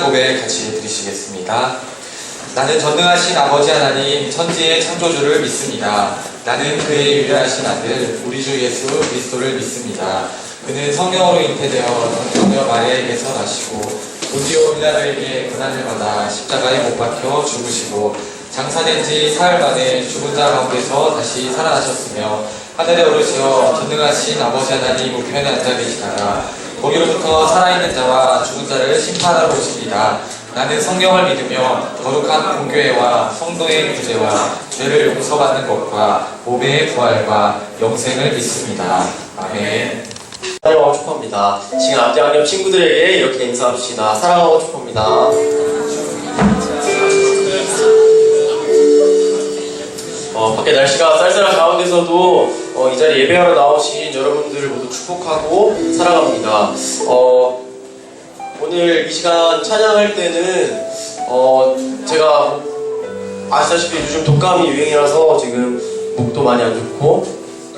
신앙 고백 같이 드리시겠습니다. 나는 전능하신 아버지 하나님 천지의 창조주를 믿습니다. 나는 그의 유일하신 아들 우리 주 예수 그리스도를 믿습니다. 그는 성령으로 잉태되어 성녀 마리아에게서 나시고 본디오 빌라도에게 고난을 받아 십자가에 못 박혀 죽으시고 장사된 지 사흘 만에 죽은 자 가운데서 다시 살아나셨으며 하늘에 오르시어 전능하신 아버지 하나님 우편에 앉아 계시다가 거기로부터 살아있는 자와 죽은 자를 심판하러 오십니다. 나는 성경을 믿으며 거룩한 공교회와 성도의 구제와 죄를 용서받는 것과 몸의 부활과 영생을 믿습니다. 아멘. 사랑하고 축복합니다. 지금 앞에 앉은 친구들에게 이렇게 인사합시다. 사랑하고 축복합니다. 밖에 날씨가 쌀쌀한 가운데서도 이 자리에 예배하러 나오신 여러분들을 모두 축복하고 사랑합니다. 오늘 이 시간 찬양할 때는 제가 아시다시피 요즘 독감이 유행이라서 지금 목도 많이 안 좋고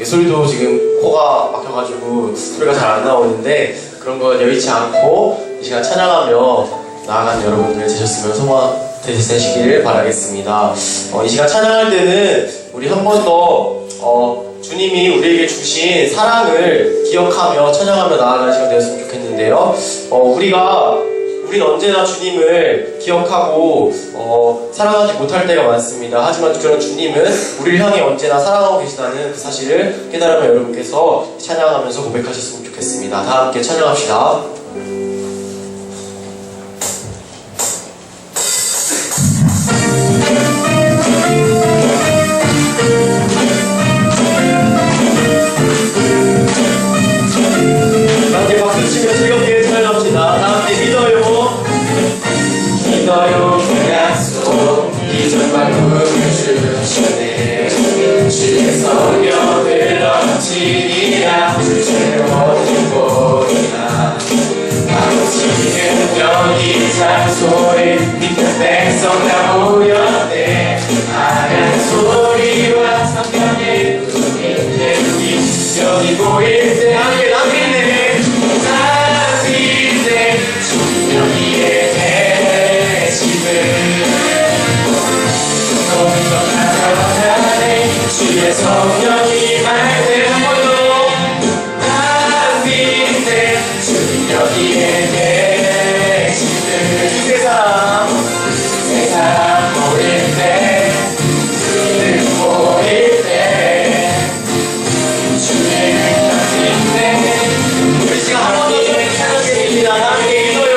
소리도 지금 코가 막혀가지고 소리가 잘 안 나오는데 그런 거 여의치 않고 이 시간 찬양하며 나아가는 여러분들 되시길 바라겠습니다. 이 시간 찬양할 때는 우리 한 번 더 주님이 우리에게 주신 사랑을 기억하며 찬양하며 나아가는 시간 되었으면 좋겠는데요. 우리는 언제나 주님을 기억하고 사랑하지 못할 때가 많습니다. 하지만 그런 주님은 우리를 향해 언제나 사랑하고 계시다는 그 사실을 깨달으며 여러분께서 찬양하면서 고백하셨으면 좋겠습니다. 다 함께 찬양합시다. 함께 박수 치며 즐겁게 찬양합시다. 다 함께 믿어요. 믿어요 그 약속 이전과 꿈을 주셨네. 주의 성령을 넘치리라. 주의 모든 곳이나 아버지는 여기 장소에 믿는 백성 다 모였네. 강한 소리와 성령의 눈인데 우리 여기 모일 때 함께 남기네. 남기네 여기에 주의 성령이 말대로 난 믿네. 주님 여기에 계시는 세 사람 모일 때 주님 모일 때 주의 능력 믿네. 우리 지금 한 번 더 찬양드립니다. 함께 믿어요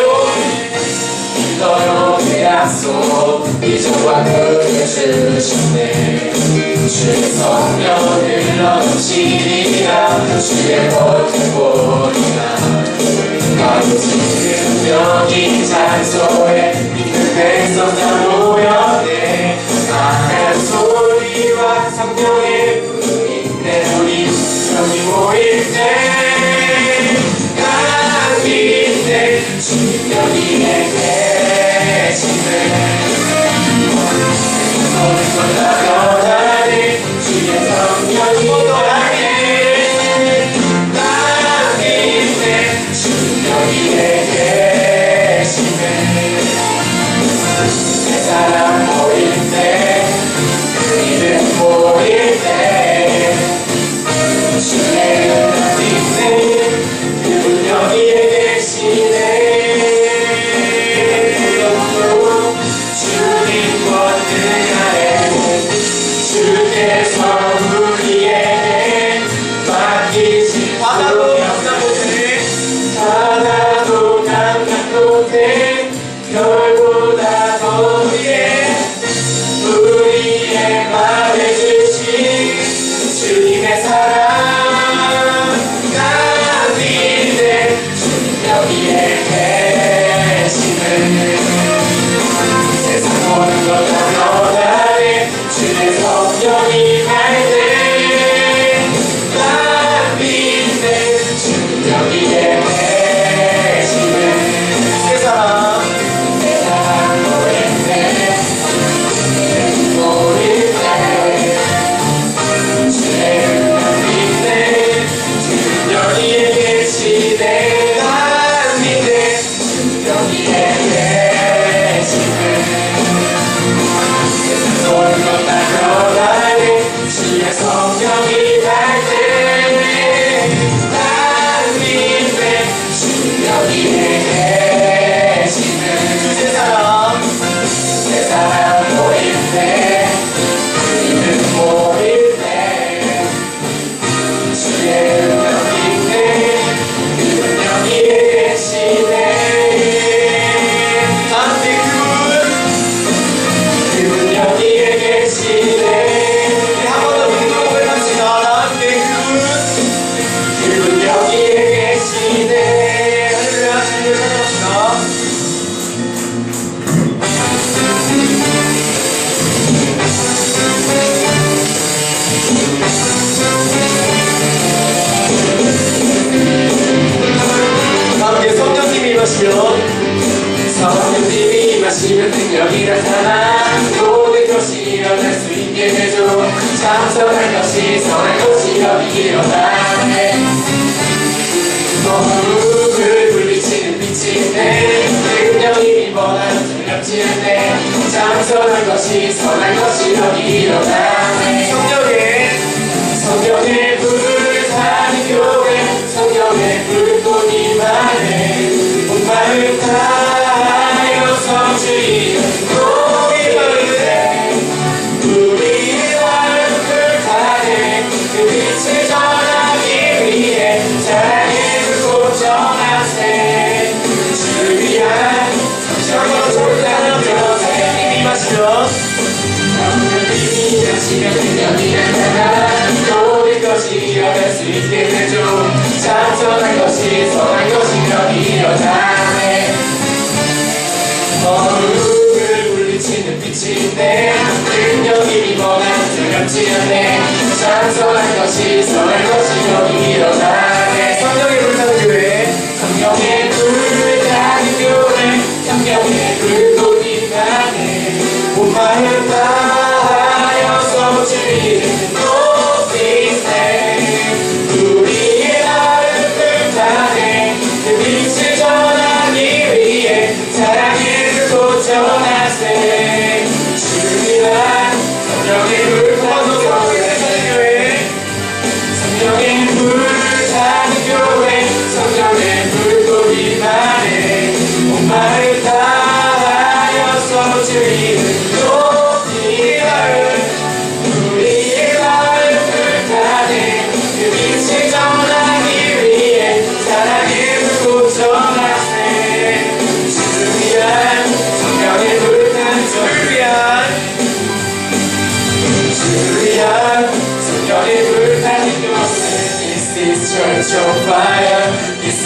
그 약속 이전과 꿈을 주셨네. 주의 성령을 넘치리라. 주의 모든 곳이나 아버지는 여기 장소에 믿는 백성 다 모였네. 강한 소리와 성령의 불인데 우리 여기 모일 때 강인데 주님 여기에 계시네. 모든 걸다 변하네. 주의 성령이 너에게 남기네. 주님 여기에 계시네. 세 사람 모일 때 그 이름 모일 때 주의 능력 믿네. 그분 여기에 계시네. 주님 권능하네. 주께서 우리에게 맡기신 바다도 감당도 돼 별보다 더 위에 우리의 말해주신 주님의 사랑 난 믿네. 주님 여기에 계시네. 세상 모든 것 다 변하네. 주의 성령이 말대 난 믿네. 주님 여기에 계시네. 세 사람 것이면 능력이 나타나 모든 것이 일어날 수 있게 되죠. 참 선한 것이 선한 것이 여기 일어나네. 거룩을 물리치는 빛인데 능력이 번하는 두렵지 않네. 참 선한 것이 여기 일어나네. 성령의 불을 타는 교회 성령의 불꽃 임하네. 온 마음 다하여서 주 이름 높이 부르네. 우리의 마음 불타네. 그 빛을 전하기 위해 사랑의 불꽃 전하세. 주를 위한 성령의 불타는 교회 힘이 마시며 성령이 마시며 능력이 나타나 모든 것이 일어날 수 있게 되죠. 참 선한 것이 여기 일어나네. 거룩을 물리치는 빛인데 능력이 임원한 두렵지 않네. 참 선한 것이 여기 일어나네. 성령의 불타는 교회 성령의 불타는 교회 성령의 불꽃 임하네. 온 마음 다하여서 주 이름 높이 세. 우리의 마음 불타네. 그 빛을 전하기 위해 사랑의 불꽃 전하세. 주를 위한 성령의 불타는 교회 성령의 불타는 교회 성령의 불꽃 임하네. 온 마음 다하여서 주 이름 높이 하네. 우리의 마음 불타네. 그 빛을 전하기 위해 사랑의 불꽃 전하세. 주를 위한 성령의 불타는 주를 위한 성령의 불타는 교회. This is church on fire. This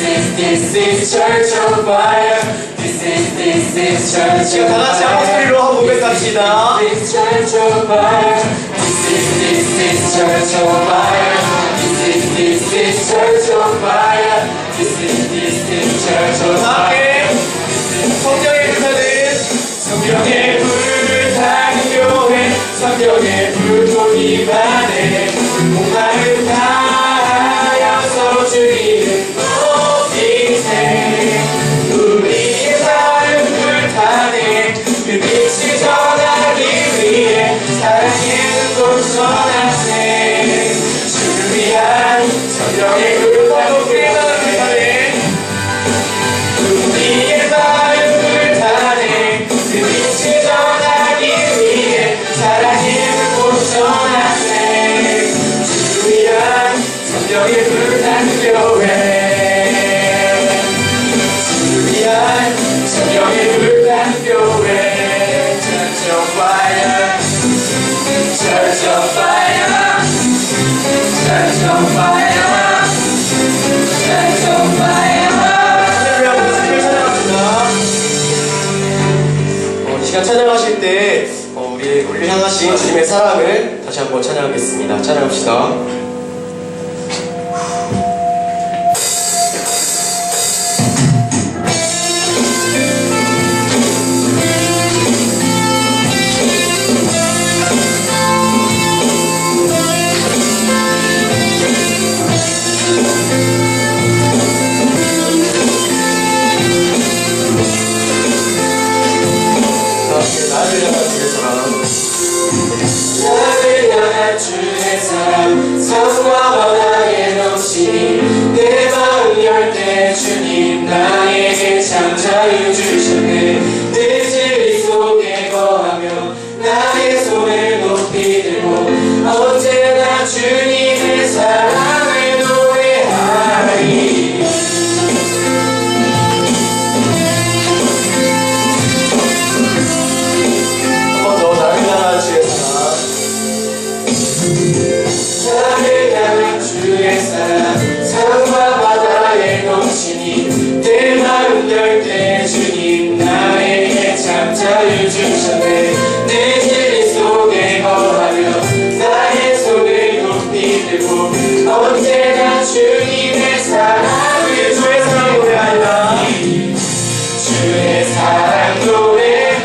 is church on fire. This is church on fire. 다 같이 한 목소리로 한번 고백합시다. This is church on fire. This is church on fire. This is church on fire. This is church on fire. 성령의 불타는 성령의 불타는 교회 성령의 불꽃 임하네. 온 마음 다하여서 주 이름 높이 세. 우리의 마음 불타네. 그 빛을 전하기 위해 사랑의 불꽃 전하세. 주를 위한 성령의 불타는 교회 우리의 마음 불타네. 그 빛을 전하기 위해 사랑의 불꽃 전하세. 주를 위한 성령의 불타는 교회 주를 위한 성령의 불타는 교회. Church on fire. Church on fire. Church on fire. Church on fire. 이 시간 찬양하실 때 우리를 향하신 주님의 사랑을 다시 한번 찬양하겠습니다. 찬양합시다. 나를 향한 주의 사랑. 나를 향한 주의 사랑 산과 바다에 넘치니 내 마음 열 때 주님 나에게 참 자유 주셨네. 내 진리 속에 거하며 나의 손을 높이 들고 언제나 주님의 사랑을 노래하리. 한 번 더 나를 향한 주의 사랑. 나를 향한 주의 사랑 산과 바다에 넘치니 내 마음 열 때 주님 나에게 참 자유 주셨네. 내 진리 속에 거하며 나의 손을 높이 들고 언제나 주님의 사랑을 주의 사랑 노래하리라. 주의 사랑 노래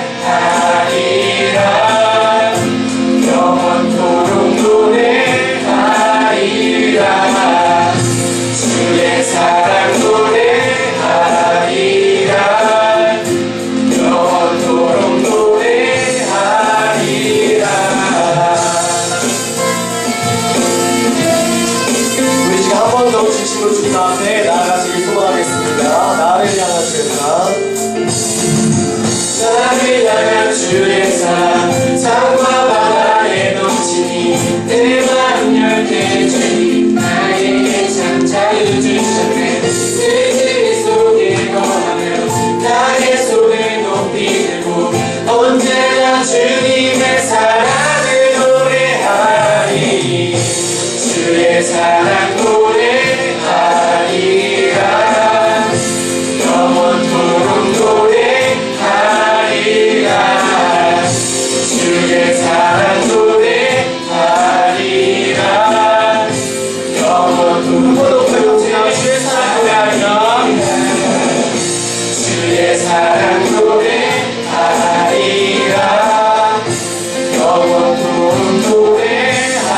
나를 향한 주의 사랑 산과 바다에 넘치니 내 마음 열게 주님 나에게 참 자유 주셨네 늘 속에 거하며 나의 손을 높이 들고 언제나 주님의 사랑을 노래하리 주의 사랑 노래하리라 영원토록 노래하리라 주의 사랑 노래하리라 영원토록 주의 사랑 노래하리라 주의 사랑 노래하리라 영원토록 노래하리라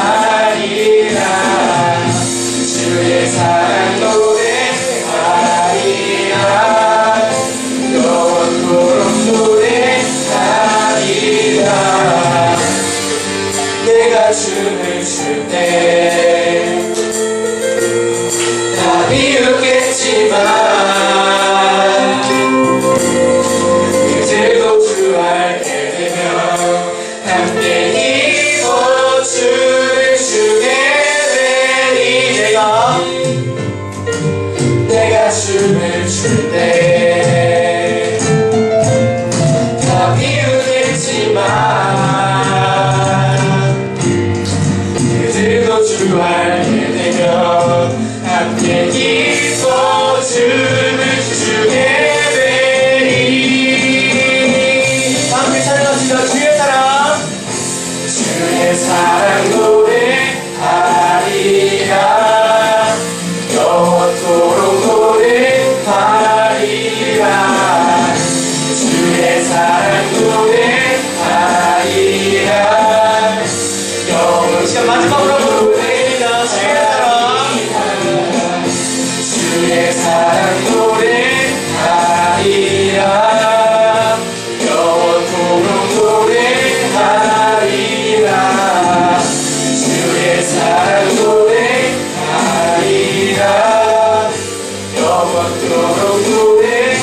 주의 사랑 노래하리라 영원토록 노래하리라 내가 춤을 출 때 다 비웃겠지만 그들도 주 알게 되면 함께 힘써 춤을 추게 되리 내가 춤을 출 때 다 비웃겠지만 그들도 주 알게 되면 함께 기뻐 춤을 추게 되리 함께 찬양합시다 주의 사랑 주의 사랑 노래하리라 영원토록 노래하리라 주의 사랑 노래하리라 영원 시간 마지막으로 노래합니다 주의 사랑 노래하리라 영원토록 노래하리라 주의 사랑 노래하리라 영원토록 노래하리라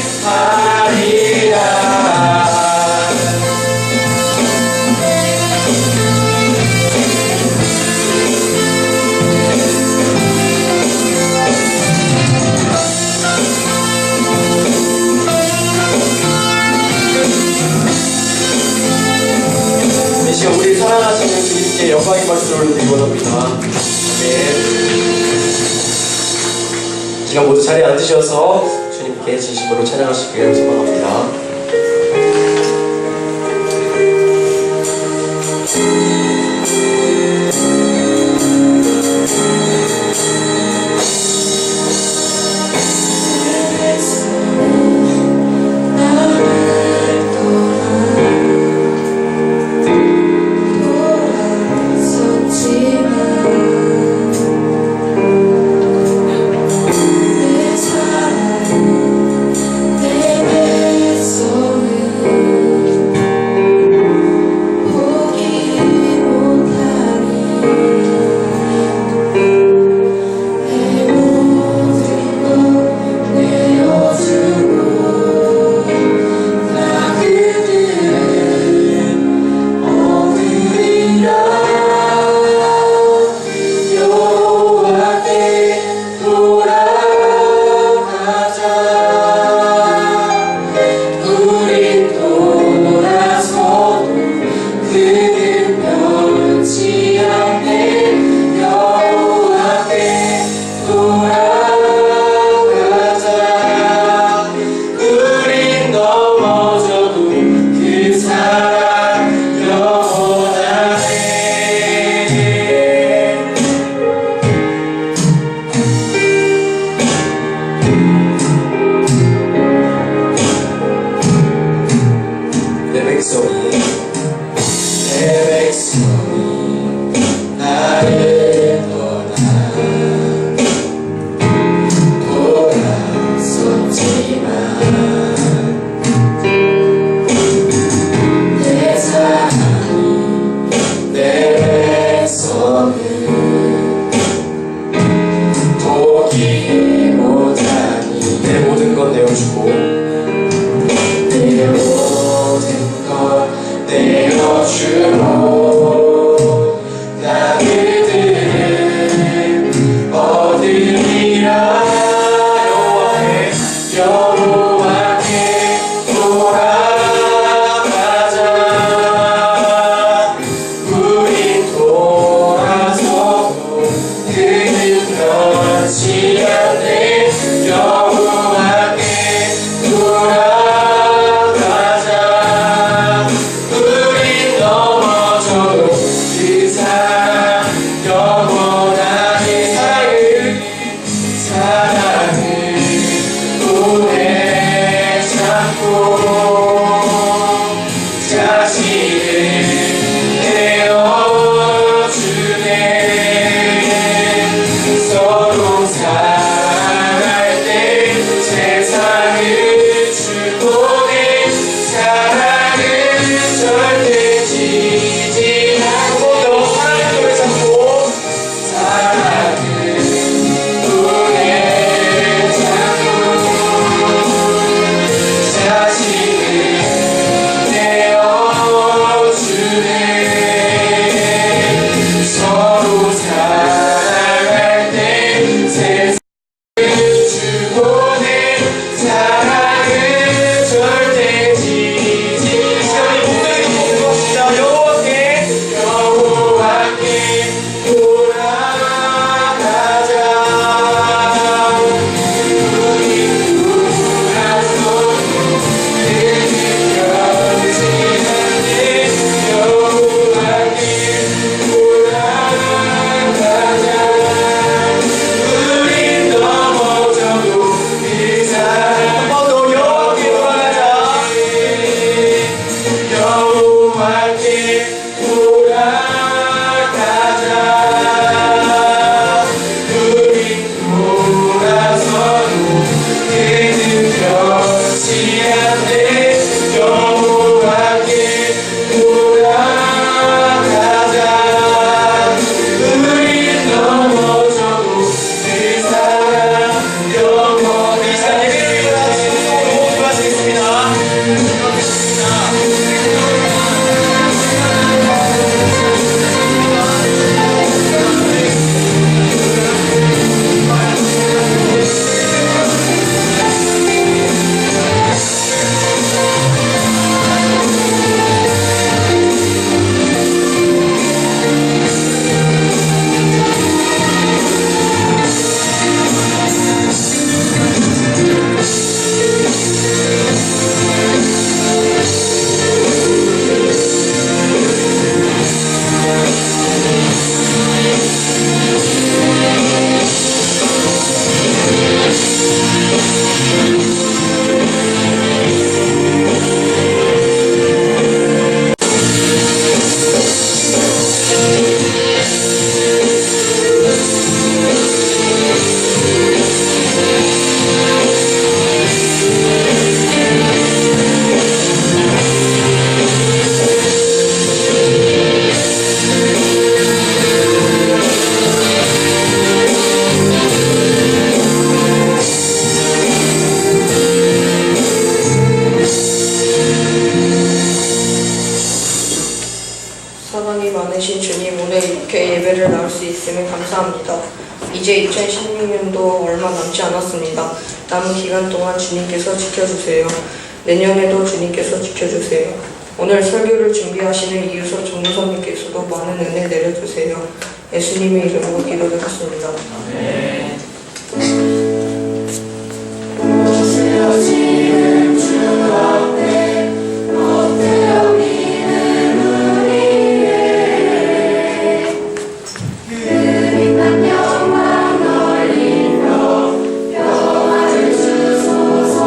이 시간 우리 사랑하시는 주님께 영광의 말씀을 올리기 원합니다. 이 시간 모두 자리에 앉으셔서 주님께 진심으로 찬양하시기를 소망합니다. 내 모든 주고 나 그들은 얻으리라 여호와께 돌아가자 우린 돌아서도 그는 변치 않네 여호와께 돌아가자 우린 넘어져도 그 사랑 영원하게 사랑을 오래 참고 자신을 내어주네 서로 사랑할 때 세상을 주고 내 사랑은 절대 지지 않고 너 사랑을 잡고 사랑은 오래 참고 자신을 내어주네 서로 사랑할 때 세상을 주고 내 사랑은 절대 지지 않고 여호와께 돌아가자 우리 돌아서도 그는 변치 않네 여호와께 돌아가자 우린 넘어져도 그 사랑 너 여호와께 돌아가자 여호와께 돌아가자 우린 돌아서도 그는 변치 않네 여호와께 돌아가자 우린 넘어져도 그 사랑 영원히 이 시간 예배를 위해 기도하시겠습니다. 사랑이 많으신 주님, 오늘 이렇게 예배를 나올 수 있음에 감사합니다. 이제 2016년도 얼마 남지 않았습니다. 남은 기간 동안 주님께서 지켜주세요. 내년에도 주님께서 지켜주세요. 오늘 설교를 준비하시는 이유석 전무사님께서도 많은 은혜 내려주세요. 예수님의 이름으로 기도드렸습니다. 지금 주 앞에 어때요 믿는 우리의 그리만 영광 널리며 평화를 주소서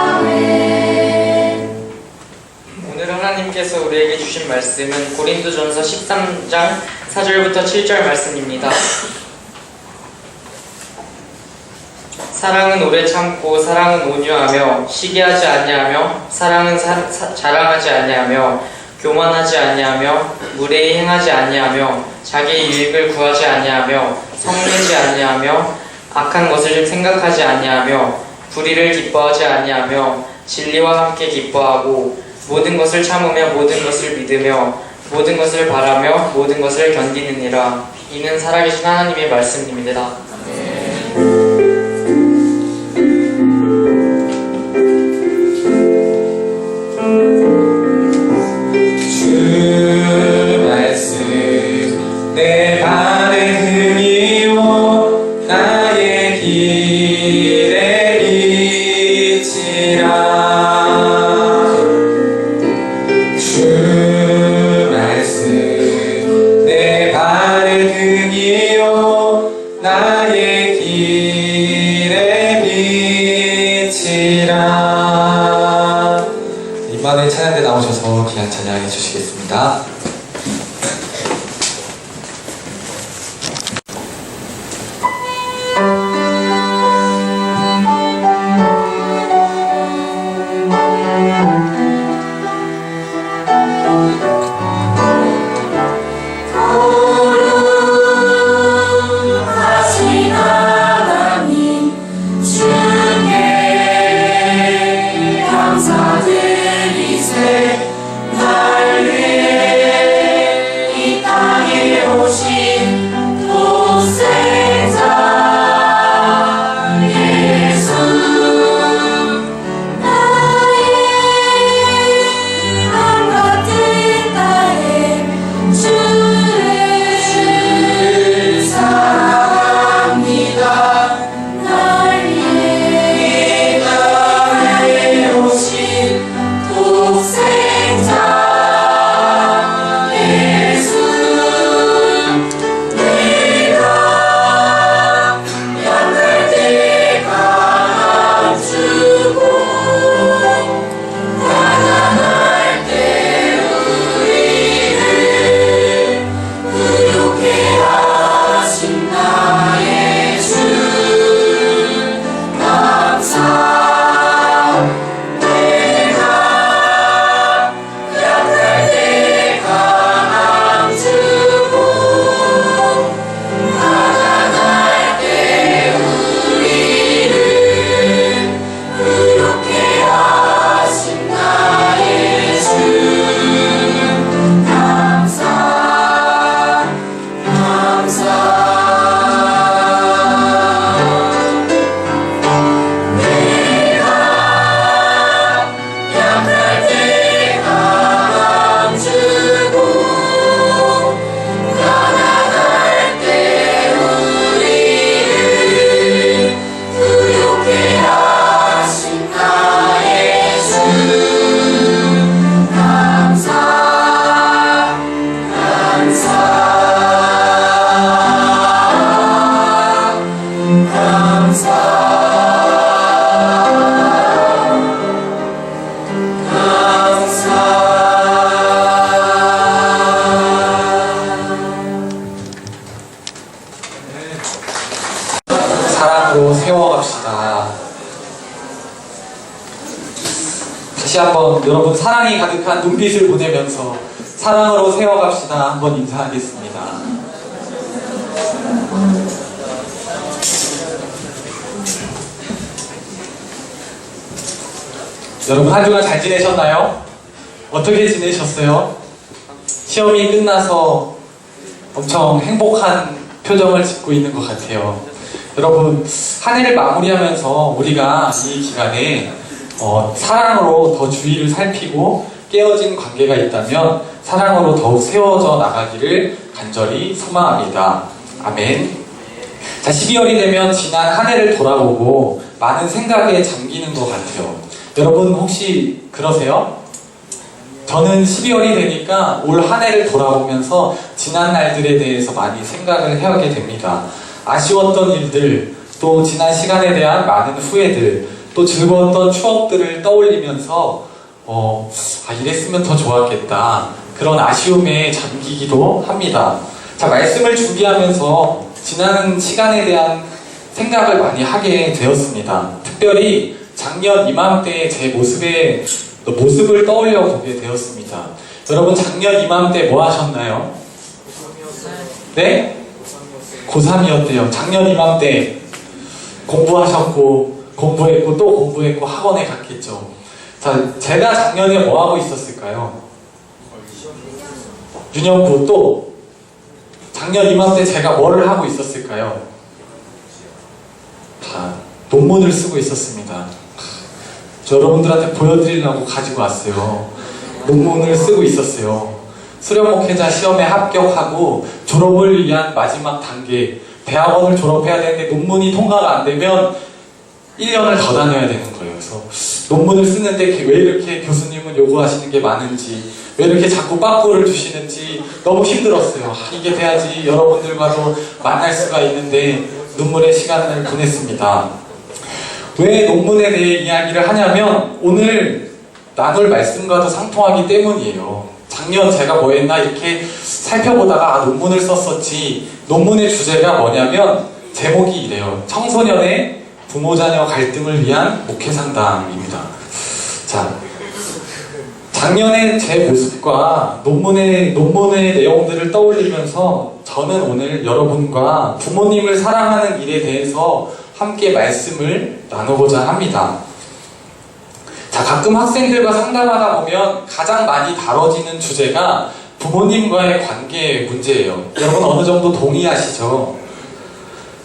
아멘. 오늘 하나님께서 우리에게 주신 말씀은 고린도전서 13장 4절부터 7절 말씀입니다. 사랑은 오래 참고 사랑은 온유하며 시기하지 아니하며 사랑은 자랑하지 아니하며 교만하지 아니하며 무례히 행하지 아니하며 자기의 유익을 구하지 아니하며 성내지 아니하며 악한 것을 생각하지 아니하며 불의를 기뻐하지 아니하며 진리와 함께 기뻐하고 모든 것을 참으며 모든 것을 믿으며 모든 것을 바라며 모든 것을 견디느니라. 이는 살아계신 하나님의 말씀입니다. 주 말씀 내 발의 등이요 나의 길에 비치라. 주 말씀 내 발의 등이요 나의 길에 비치라. 이번에 찬양대 나오셔서 귀한 찬양해 주시겠습니다. 거룩하신 하나님 주께 감사드리세. 날 위해 이 땅에 오신 독생자 예수, 나의 맘 같은 나의 주를 사랑합니다. 날 위해 이 땅에 오신 독생자 예수, 내가 약할 때 감추고 가난할 때 우리를 의롭게 하신 나의 주 감사. 내가 약할 때 감추고 가난할 때 우리를 의롭게 하신 나의 주 감사. 내가 약할 때 감추고 가난할 때 우리를 의롭게 하신 나의 주 감사. 사랑으로 세워갑시다. 다시 한번 여러분 사랑이 가득한 눈빛을 보내면서 사랑으로 세워갑시다 한번 인사하겠습니다. 여러분 한 주간 잘 지내셨나요? 어떻게 지내셨어요? 시험이 끝나서 엄청 행복한 표정을 짓고 있는 것 같아요. 여러분 한 해를 마무리하면서 우리가 이 기간에 사랑으로 더 주위를 살피고 깨어진 관계가 있다면 사랑으로 더욱 세워져 나가기를 간절히 소망합니다. 아멘. 자, 12월이 되면 지난 한 해를 돌아보고 많은 생각에 잠기는 것 같아요. 여러분 혹시 그러세요? 저는 12월이 되니까 올 한 해를 돌아보면서 지난 날들에 대해서 많이 생각을 해오게 됩니다. 아쉬웠던 일들, 또 지난 시간에 대한 많은 후회들, 또 즐거웠던 추억들을 떠올리면서 이랬으면 더 좋았겠다, 그런 아쉬움에 잠기기도 합니다. 자, 말씀을 준비하면서 지난 시간에 대한 생각을 많이 하게 되었습니다. 특별히 작년 이맘때 제 모습을 떠올려 보게 되었습니다. 여러분 작년 이맘때 뭐 하셨나요? 네? 고3이었대요. 작년 이맘때 공부하셨고 공부했고 또 공부했고 학원에 갔겠죠. 자, 제가 작년에 뭐 하고 있었을까요? 유년부 또 작년 이맘때 제가 뭐를 하고 있었을까요? 자, 논문을 쓰고 있었습니다. 저 여러분들한테 보여드리려고 가지고 왔어요. 논문을 쓰고 있었어요. 수련목회자 시험에 합격하고 졸업을 위한 마지막 단계, 대학원을 졸업해야 되는데 논문이 통과가 안 되면 1년을 더 다녀야 되는 거예요. 그래서 논문을 쓰는데 왜 이렇게 교수님은 요구하시는 게 많은지, 왜 이렇게 자꾸 빠꾸를 주시는지 너무 힘들었어요. 이게 돼야지 여러분들과도 만날 수가 있는데 눈물의 시간을 보냈습니다. 왜 논문에 대해 이야기를 하냐면 오늘 나눌 말씀과도 상통하기 때문이에요. 작년 제가 뭐 했나 이렇게 살펴보다가 논문을 썼었지. 논문의 주제가 뭐냐면 제목이 이래요. 청소년의 부모-자녀 갈등을 위한 목회 상담입니다. 자, 작년의 제 모습과 논문의 내용들을 떠올리면서 저는 오늘 여러분과 부모님을 사랑하는 일에 대해서 함께 말씀을 나누고자 합니다. 자, 가끔 학생들과 상담하다 보면 가장 많이 다뤄지는 주제가 부모님과의 관계 문제예요. 여러분 어느 정도 동의하시죠?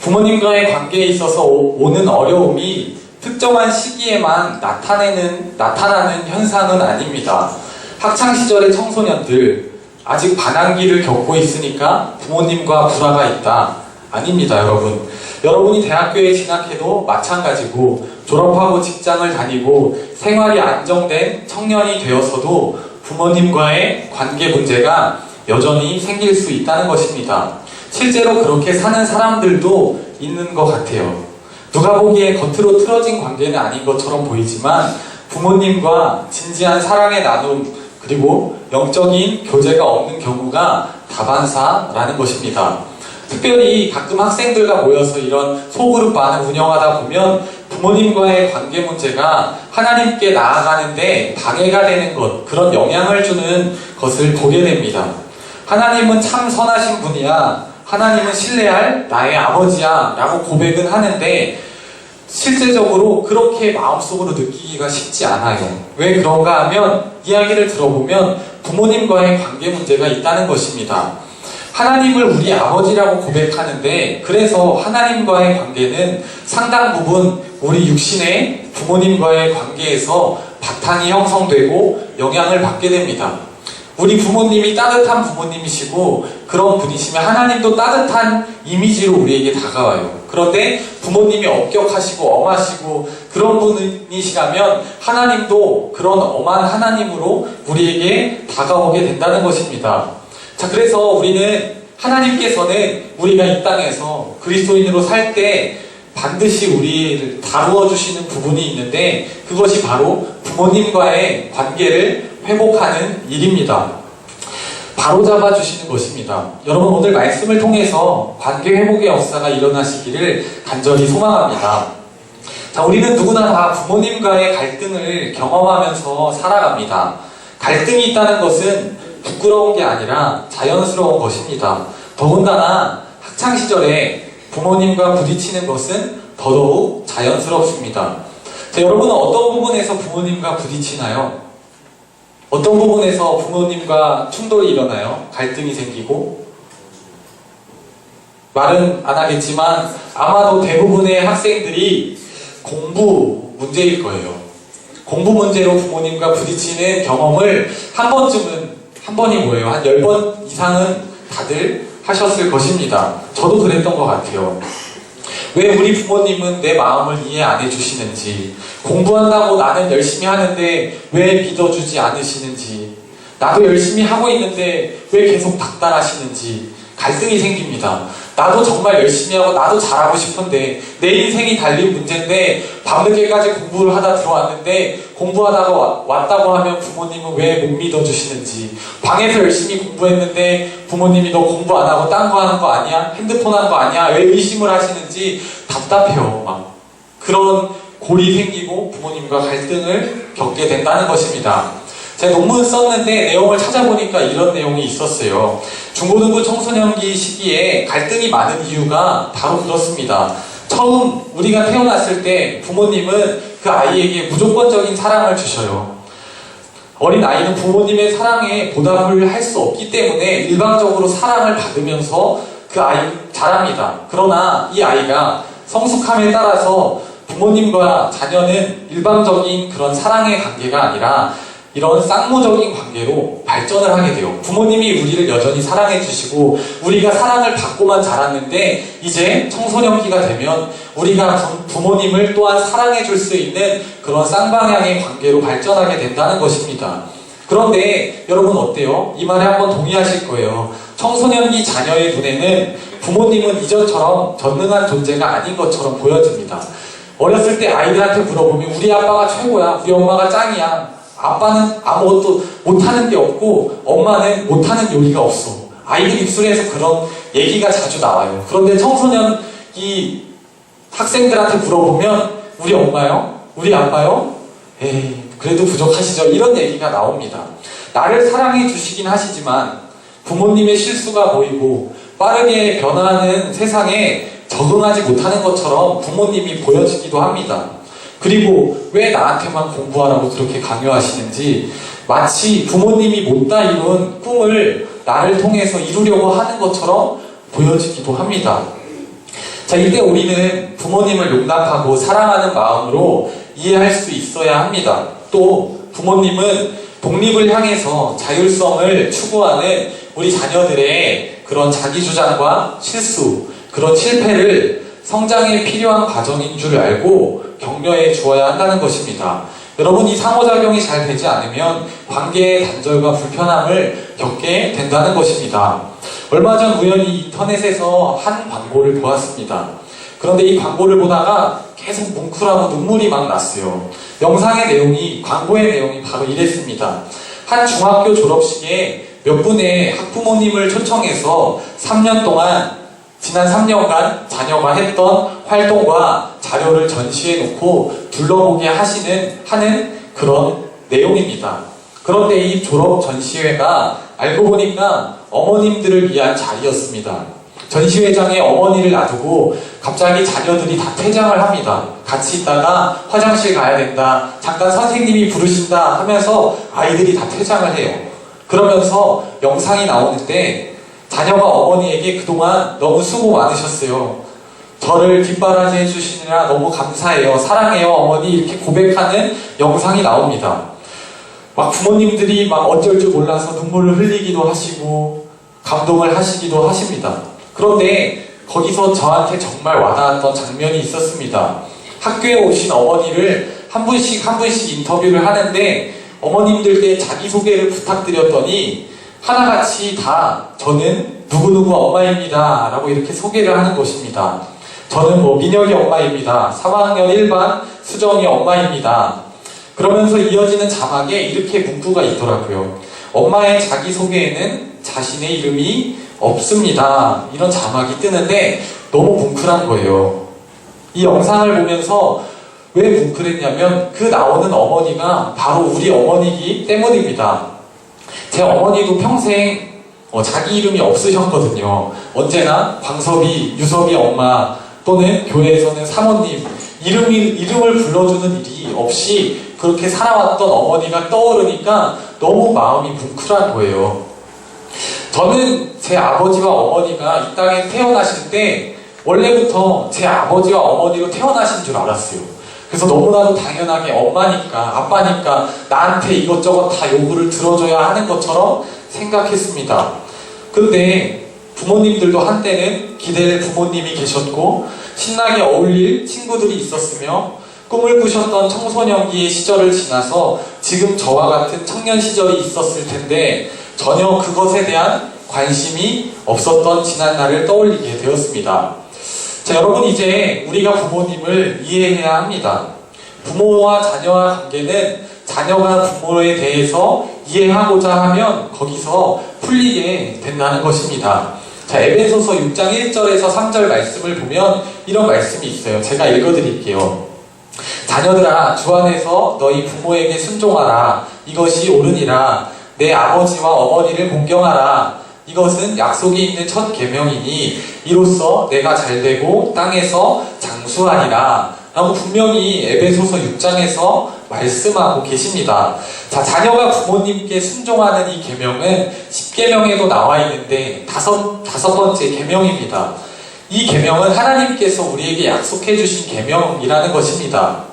부모님과의 관계에 있어서 오는 어려움이 특정한 시기에만 나타나는 현상은 아닙니다. 학창시절의 청소년들, 아직 반항기를 겪고 있으니까 부모님과 불화가 있다. 아닙니다, 여러분. 여러분이 대학교에 진학해도 마찬가지고 졸업하고 직장을 다니고 생활이 안정된 청년이 되어서도 부모님과의 관계 문제가 여전히 생길 수 있다는 것입니다. 실제로 그렇게 사는 사람들도 있는 것 같아요. 누가 보기에 겉으로 틀어진 관계는 아닌 것처럼 보이지만 부모님과 진지한 사랑의 나눔 그리고 영적인 교제가 없는 경우가 다반사라는 것입니다. 특별히 가끔 학생들과 모여서 이런 소그룹반을 운영하다 보면 부모님과의 관계 문제가 하나님께 나아가는데 방해가 되는 것, 그런 영향을 주는 것을 보게 됩니다. 하나님은 참 선하신 분이야, 하나님은 신뢰할 나의 아버지야 라고 고백은 하는데 실제적으로 그렇게 마음속으로 느끼기가 쉽지 않아요. 왜 그런가 하면 이야기를 들어보면 부모님과의 관계 문제가 있다는 것입니다. 하나님을 우리 아버지라고 고백하는데 그래서 하나님과의 관계는 상당 부분 우리 육신의 부모님과의 관계에서 바탕이 형성되고 영향을 받게 됩니다. 우리 부모님이 따뜻한 부모님이시고 그런 분이시면 하나님도 따뜻한 이미지로 우리에게 다가와요. 그런데 부모님이 엄격하시고 엄하시고 그런 분이시라면 하나님도 그런 엄한 하나님으로 우리에게 다가오게 된다는 것입니다. 자, 그래서 우리는 하나님께서는 우리가 이 땅에서 그리스도인으로 살 때 반드시 우리를 다루어 주시는 부분이 있는데 그것이 바로 부모님과의 관계를 회복하는 일입니다. 바로잡아 주시는 것입니다. 여러분 오늘 말씀을 통해서 관계 회복의 역사가 일어나시기를 간절히 소망합니다. 자, 우리는 누구나 다 부모님과의 갈등을 경험하면서 살아갑니다. 갈등이 있다는 것은 부끄러운 게 아니라 자연스러운 것입니다. 더군다나 학창시절에 부모님과 부딪히는 것은 더더욱 자연스럽습니다. 자, 여러분은 어떤 부분에서 부모님과 부딪히나요? 어떤 부분에서 부모님과 충돌이 일어나요? 갈등이 생기고? 말은 안 하겠지만 아마도 대부분의 학생들이 공부 문제일 거예요. 공부 문제로 부모님과 부딪히는 경험을 한 번이 뭐예요? 한 10번 이상은 다들 하셨을 것입니다. 저도 그랬던 것 같아요. 왜 우리 부모님은 내 마음을 이해 안 해주시는지, 공부한다고 나는 열심히 하는데 왜 믿어주지 않으시는지, 나도 열심히 하고 있는데 왜 계속 닥달하시는지 갈등이 생깁니다. 나도 정말 열심히 하고 나도 잘하고 싶은데 내 인생이 달린 문제인데 밤늦게까지 공부를 하다 들어왔는데 공부하다가 왔다고 하면 부모님은 왜 못 믿어주시는지, 방에서 열심히 공부했는데 부모님이 너 공부 안 하고 딴 거 하는 거 아니야? 핸드폰 하는 거 아니야? 왜 의심을 하시는지 답답해요. 막 그런 골이 생기고 부모님과 갈등을 겪게 된다는 것입니다. 제가 논문 썼는데 내용을 찾아보니까 이런 내용이 있었어요. 중고등부 청소년기 시기에 갈등이 많은 이유가 바로 그렇습니다. 처음 우리가 태어났을 때 부모님은 그 아이에게 무조건적인 사랑을 주셔요. 어린 아이는 부모님의 사랑에 보답을 할 수 없기 때문에 일방적으로 사랑을 받으면서 그 아이 자랍니다. 그러나 이 아이가 성숙함에 따라서 부모님과 자녀는 일방적인 그런 사랑의 관계가 아니라 이런 쌍무적인 관계로 발전을 하게 돼요. 부모님이 우리를 여전히 사랑해 주시고 우리가 사랑을 받고만 자랐는데 이제 청소년기가 되면 우리가 부모님을 또한 사랑해 줄 수 있는 그런 쌍방향의 관계로 발전하게 된다는 것입니다. 그런데 여러분 어때요? 이 말에 한번 동의하실 거예요. 청소년기 자녀의 눈에는 부모님은 이전처럼 전능한 존재가 아닌 것처럼 보여집니다. 어렸을 때 아이들한테 물어보면 우리 아빠가 최고야, 우리 엄마가 짱이야, 아빠는 아무것도 못하는 게 없고 엄마는 못하는 요리가 없어. 아이들 입술에서 그런 얘기가 자주 나와요. 그런데 청소년기 학생들한테 물어보면 우리 엄마요? 우리 아빠요? 에이, 그래도 부족하시죠? 이런 얘기가 나옵니다. 나를 사랑해 주시긴 하시지만 부모님의 실수가 보이고 빠르게 변화하는 세상에 적응하지 못하는 것처럼 부모님이 보여지기도 합니다. 그리고 왜 나한테만 공부하라고 그렇게 강요하시는지 마치 부모님이 못다 이룬 꿈을 나를 통해서 이루려고 하는 것처럼 보여지기도 합니다. 자, 이때 우리는 부모님을 용납하고 사랑하는 마음으로 이해할 수 있어야 합니다. 또 부모님은 독립을 향해서 자율성을 추구하는 우리 자녀들의 그런 자기주장과 실수, 그런 실패를 성장에 필요한 과정인 줄 알고 격려해 주어야 한다는 것입니다. 여러분, 이 상호작용이 잘 되지 않으면 관계의 단절과 불편함을 겪게 된다는 것입니다. 얼마 전 우연히 인터넷에서 한 광고를 보았습니다. 그런데 이 광고를 보다가 계속 뭉클하고 눈물이 막 났어요. 영상의 내용이, 광고의 내용이 바로 이랬습니다. 한 중학교 졸업식에 몇 분의 학부모님을 초청해서 3년 동안 지난 3년간 자녀가 했던 활동과 자료를 전시해 놓고 둘러보게 하는 그런 내용입니다. 그런데 이 졸업 전시회가 알고 보니까 어머님들을 위한 자리였습니다. 전시회장에 어머니를 놔두고 갑자기 자녀들이 다 퇴장을 합니다. 같이 있다가 화장실 가야 된다, 잠깐 선생님이 부르신다 하면서 아이들이 다 퇴장을 해요. 그러면서 영상이 나오는데 자녀가 어머니에게 그동안 너무 수고 많으셨어요. 저를 뒷바라지 해주시느라 너무 감사해요. 사랑해요 어머니, 이렇게 고백하는 영상이 나옵니다. 막 부모님들이 막 어쩔 줄 몰라서 눈물을 흘리기도 하시고 감동을 하시기도 하십니다. 그런데 거기서 저한테 정말 와닿았던 장면이 있었습니다. 학교에 오신 어머니를 한 분씩 인터뷰를 하는데 어머님들께 자기소개를 부탁드렸더니 하나같이 다 저는 누구누구 엄마입니다 라고 이렇게 소개를 하는 것입니다. 저는 뭐 민혁이 엄마입니다. 3학년 1반 수정이 엄마입니다. 그러면서 이어지는 자막에 이렇게 문구가 있더라고요. 엄마의 자기소개에는 자신의 이름이 없습니다. 이런 자막이 뜨는데 너무 뭉클한 거예요. 이 영상을 보면서 왜 뭉클했냐면 그 나오는 어머니가 바로 우리 어머니이기 때문입니다. 제 어머니도 평생 자기 이름이 없으셨거든요. 언제나 광섭이, 유섭이 엄마 또는 교회에서는 사모님 이름을 불러주는 일이 없이 그렇게 살아왔던 어머니가 떠오르니까 너무 마음이 뭉클한 거예요. 저는 제 아버지와 어머니가 이 땅에 태어나실 때 원래부터 제 아버지와 어머니로 태어나신 줄 알았어요. 그래서 너무나도 당연하게 엄마니까 아빠니까 나한테 이것저것 다 요구를 들어줘야 하는 것처럼 생각했습니다. 근데 부모님들도 한때는 기댈 부모님이 계셨고 신나게 어울릴 친구들이 있었으며 꿈을 꾸셨던 청소년기의 시절을 지나서 지금 저와 같은 청년 시절이 있었을 텐데 전혀 그것에 대한 관심이 없었던 지난날을 떠올리게 되었습니다. 자, 여러분, 이제 우리가 부모님을 이해해야 합니다. 부모와 자녀와 관계는 자녀가 부모에 대해서 이해하고자 하면 거기서 풀리게 된다는 것입니다. 자, 에베소서 6장 1절에서 3절 말씀을 보면 이런 말씀이 있어요. 제가 읽어드릴게요. 자녀들아, 주 안에서 너희 부모에게 순종하라. 이것이 옳으니라. 내 아버지와 어머니를 공경하라. 이것은 약속이 있는 첫 계명이니 이로써 내가 잘되고 땅에서 장수하리라 라고 분명히 에베소서 6장에서 말씀하고 계십니다. 자, 자녀가 부모님께 순종하는 이 계명은 10계명에도 나와 있는데 다섯 번째 계명입니다. 이 계명은 하나님께서 우리에게 약속해 주신 계명이라는 것입니다.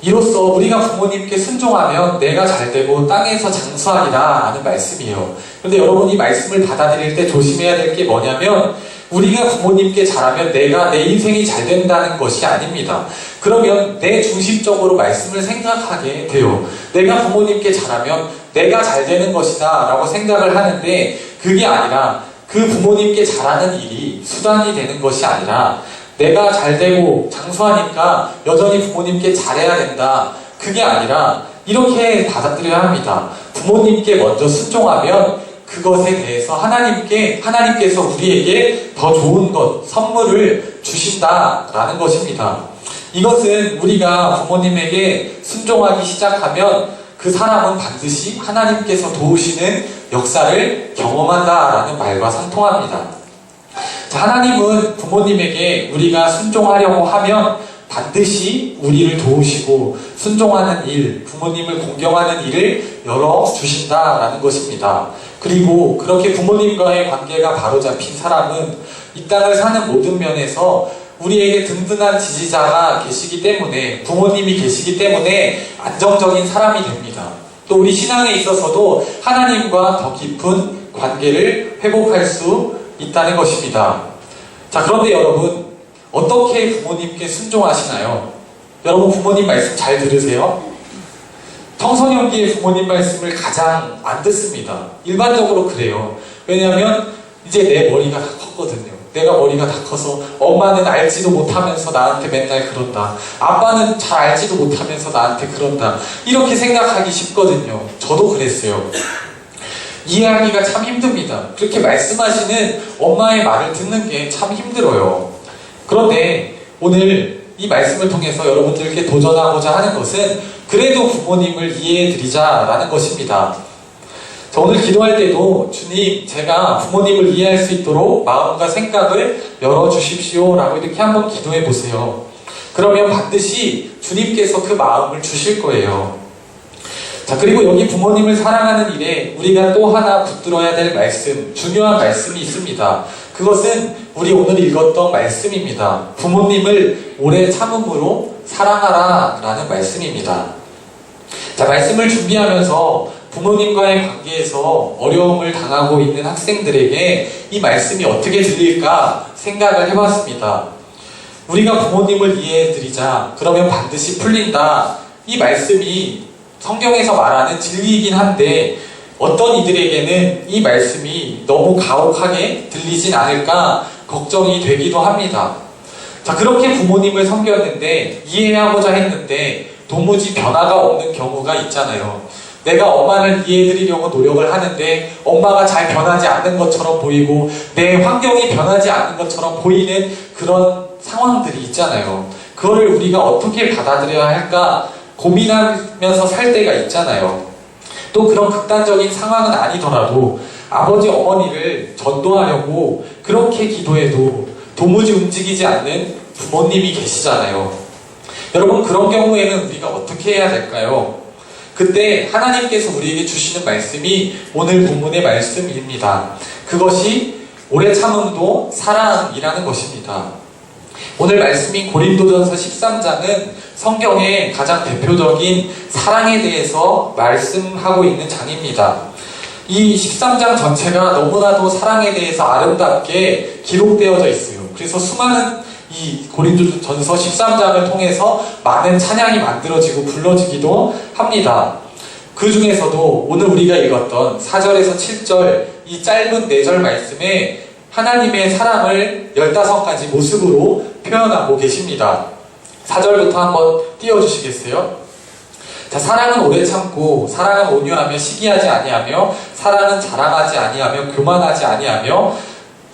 이로써 우리가 부모님께 순종하면 내가 잘되고 땅에서 장수하리라 하는 말씀이에요. 그런데 여러분 이 말씀을 받아들일 때 조심해야 될 게 뭐냐면 우리가 부모님께 잘하면 내가 내 인생이 잘 된다는 것이 아닙니다. 그러면 내 중심적으로 말씀을 생각하게 돼요. 내가 부모님께 잘하면 내가 잘 되는 것이다 라고 생각을 하는데 그게 아니라 그 부모님께 잘하는 일이 수단이 되는 것이 아니라 내가 잘되고 장수하니까 여전히 부모님께 잘해야 된다. 그게 아니라 이렇게 받아들여야 합니다. 부모님께 먼저 순종하면 그것에 대해서 하나님께서 우리에게 더 좋은 것, 선물을 주신다라는 것입니다. 이것은 우리가 부모님에게 순종하기 시작하면 그 사람은 반드시 하나님께서 도우시는 역사를 경험한다라는 말과 상통합니다. 자, 하나님은 부모님에게 우리가 순종하려고 하면 반드시 우리를 도우시고 순종하는 일, 부모님을 공경하는 일을 열어주신다라는 것입니다. 그리고 그렇게 부모님과의 관계가 바로잡힌 사람은 이 땅을 사는 모든 면에서 우리에게 든든한 지지자가 계시기 때문에 부모님이 계시기 때문에 안정적인 사람이 됩니다. 또 우리 신앙에 있어서도 하나님과 더 깊은 관계를 회복할 수 있다는 것입니다. 자, 그런데 여러분 어떻게 부모님께 순종하시나요? 여러분 부모님 말씀 잘 들으세요? 청소년기에 부모님 말씀을 가장 안 듣습니다. 일반적으로 그래요. 왜냐하면 이제 내 머리가 다 컸거든요. 내가 머리가 다 커서 엄마는 알지도 못하면서 나한테 맨날 그런다. 아빠는 잘 알지도 못하면서 나한테 그런다. 이렇게 생각하기 쉽거든요. 저도 그랬어요. 이해하기가 참 힘듭니다. 그렇게 말씀하시는 엄마의 말을 듣는 게 참 힘들어요. 그런데 오늘 이 말씀을 통해서 여러분들께 도전하고자 하는 것은 그래도 부모님을 이해해드리자라는 것입니다. 자, 오늘 기도할 때도 주님, 제가 부모님을 이해할 수 있도록 마음과 생각을 열어주십시오 라고 이렇게 한번 기도해 보세요. 그러면 반드시 주님께서 그 마음을 주실 거예요. 자, 그리고 여기 부모님을 사랑하는 일에 우리가 또 하나 붙들어야 될 말씀, 중요한 말씀이 있습니다. 그것은 우리 오늘 읽었던 말씀입니다. 부모님을 오래 참음으로 사랑하라 라는 말씀입니다. 자, 말씀을 준비하면서 부모님과의 관계에서 어려움을 당하고 있는 학생들에게 이 말씀이 어떻게 들릴까 생각을 해봤습니다. 우리가 부모님을 이해해드리자, 그러면 반드시 풀린다. 이 말씀이 성경에서 말하는 진리이긴 한데 어떤 이들에게는 이 말씀이 너무 가혹하게 들리진 않을까 걱정이 되기도 합니다. 자, 그렇게 부모님을 섬겼는데 이해하고자 했는데 도무지 변화가 없는 경우가 있잖아요. 내가 엄마를 이해해드리려고 노력을 하는데 엄마가 잘 변하지 않는 것처럼 보이고 내 환경이 변하지 않는 것처럼 보이는 그런 상황들이 있잖아요. 그거를 우리가 어떻게 받아들여야 할까 고민하면서 살 때가 있잖아요. 또 그런 극단적인 상황은 아니더라도 아버지 어머니를 전도하려고 그렇게 기도해도 도무지 움직이지 않는 부모님이 계시잖아요. 여러분 그런 경우에는 우리가 어떻게 해야 될까요? 그때 하나님께서 우리에게 주시는 말씀이 오늘 본문의 말씀입니다. 그것이 오래 참음도 사랑이라는 것입니다. 오늘 말씀인 고린도전서 13장은 성경의 가장 대표적인 사랑에 대해서 말씀하고 있는 장입니다. 이 13장 전체가 너무나도 사랑에 대해서 아름답게 기록되어져 있어요. 그래서 수많은 이 고린도전서 13장을 통해서 많은 찬양이 만들어지고 불러지기도 합니다. 그 중에서도 오늘 우리가 읽었던 4절에서 7절 이 짧은 4절 말씀에 하나님의 사랑을 15가지 모습으로 표현하고 계십니다. 4절부터 한번 띄워주시겠어요? 자, 사랑은 오래 참고 사랑은 온유하며 시기하지 아니하며 사랑은 자랑하지 아니하며 교만하지 아니하며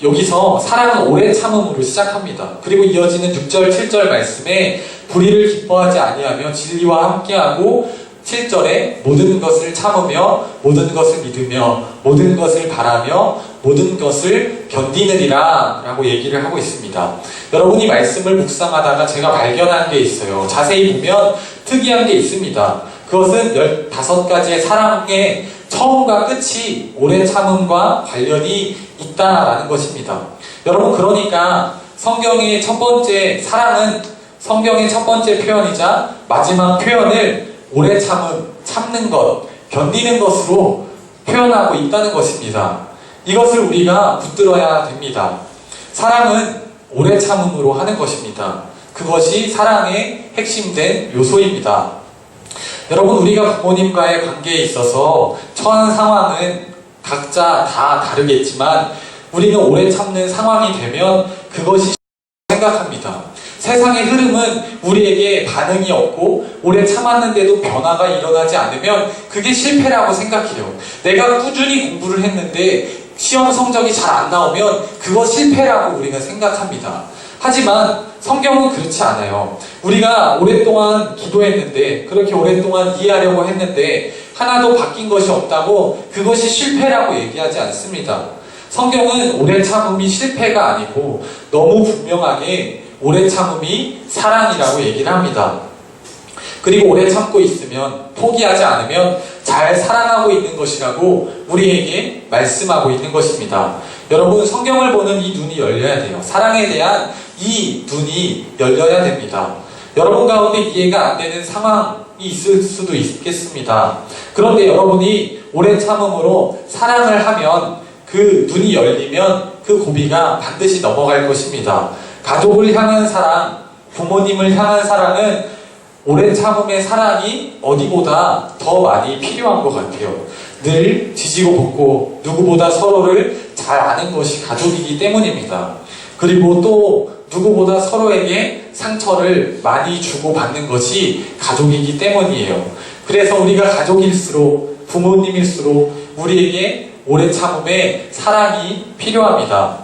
여기서 사랑은 오래 참음으로 시작합니다. 그리고 이어지는 6절, 7절 말씀에 불의를 기뻐하지 아니하며 진리와 함께하고 7절에 모든 것을 참으며 모든 것을 믿으며 모든 것을 바라며 모든 것을 견디느니라 라고 얘기를 하고 있습니다. 여러분이 말씀을 묵상하다가 제가 발견한 게 있어요. 자세히 보면 특이한 게 있습니다. 그것은 15가지의 사랑의 처음과 끝이 오래 참음과 관련이 있다라는 것입니다. 여러분, 그러니까 성경의 첫 번째 사랑은 성경의 첫 번째 표현이자 마지막 표현을 오래 참는 것, 견디는 것으로 표현하고 있다는 것입니다. 이것을 우리가 붙들어야 됩니다. 사랑은 오래 참음으로 하는 것입니다. 그것이 사랑의 핵심된 요소입니다. 여러분, 우리가 부모님과의 관계에 있어서 처한 상황은 각자 다 다르겠지만 우리는 오래 참는 상황이 되면 그것이 생각합니다. 세상의 흐름은 우리에게 반응이 없고 오래 참았는데도 변화가 일어나지 않으면 그게 실패라고 생각해요. 내가 꾸준히 공부를 했는데 시험 성적이 잘 안 나오면 그거 실패라고 우리가 생각합니다. 하지만 성경은 그렇지 않아요. 우리가 오랫동안 기도했는데, 그렇게 오랫동안 이해하려고 했는데 하나도 바뀐 것이 없다고 그것이 실패라고 얘기하지 않습니다. 성경은 오래 참음이 실패가 아니고 너무 분명하게 오래 참음이 사랑이라고 얘기를 합니다. 그리고 오래 참고 있으면, 포기하지 않으면 잘 사랑하고 있는 것이라고 우리에게 말씀하고 있는 것입니다. 여러분, 성경을 보는 이 눈이 열려야 돼요. 사랑에 대한 이 눈이 열려야 됩니다. 여러분 가운데 이해가 안 되는 상황이 있을 수도 있겠습니다. 그런데 여러분이 오래 참음으로 사랑을 하면 그 눈이 열리면 그 고비가 반드시 넘어갈 것입니다. 가족을 향한 사랑, 부모님을 향한 사랑은 오래 참음의 사랑이 어디보다 더 많이 필요한 것 같아요. 늘 지지고 볶고 누구보다 서로를 잘 아는 것이 가족이기 때문입니다. 그리고 또 누구보다 서로에게 상처를 많이 주고받는 것이 가족이기 때문이에요. 그래서 우리가 가족일수록, 부모님일수록 우리에게 오래 참음의 사랑이 필요합니다.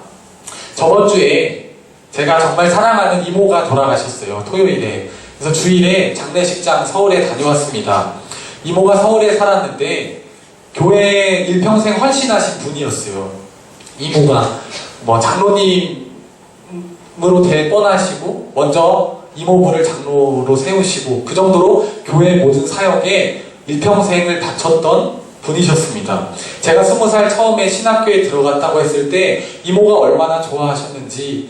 저번 주에 제가 정말 사랑하는 이모가 돌아가셨어요. 토요일에. 그래서 주일에 장례식장 서울에 다녀왔습니다. 이모가 서울에 살았는데 교회에 일평생 헌신하신 분이었어요. 이모가 장로님으로 대뻔하시고 먼저 이모부를 장로로 세우시고 그 정도로 교회 모든 사역에 일평생을 바쳤던 분이셨습니다. 제가 20살 처음에 신학교에 들어갔다고 했을 때 이모가 얼마나 좋아하셨는지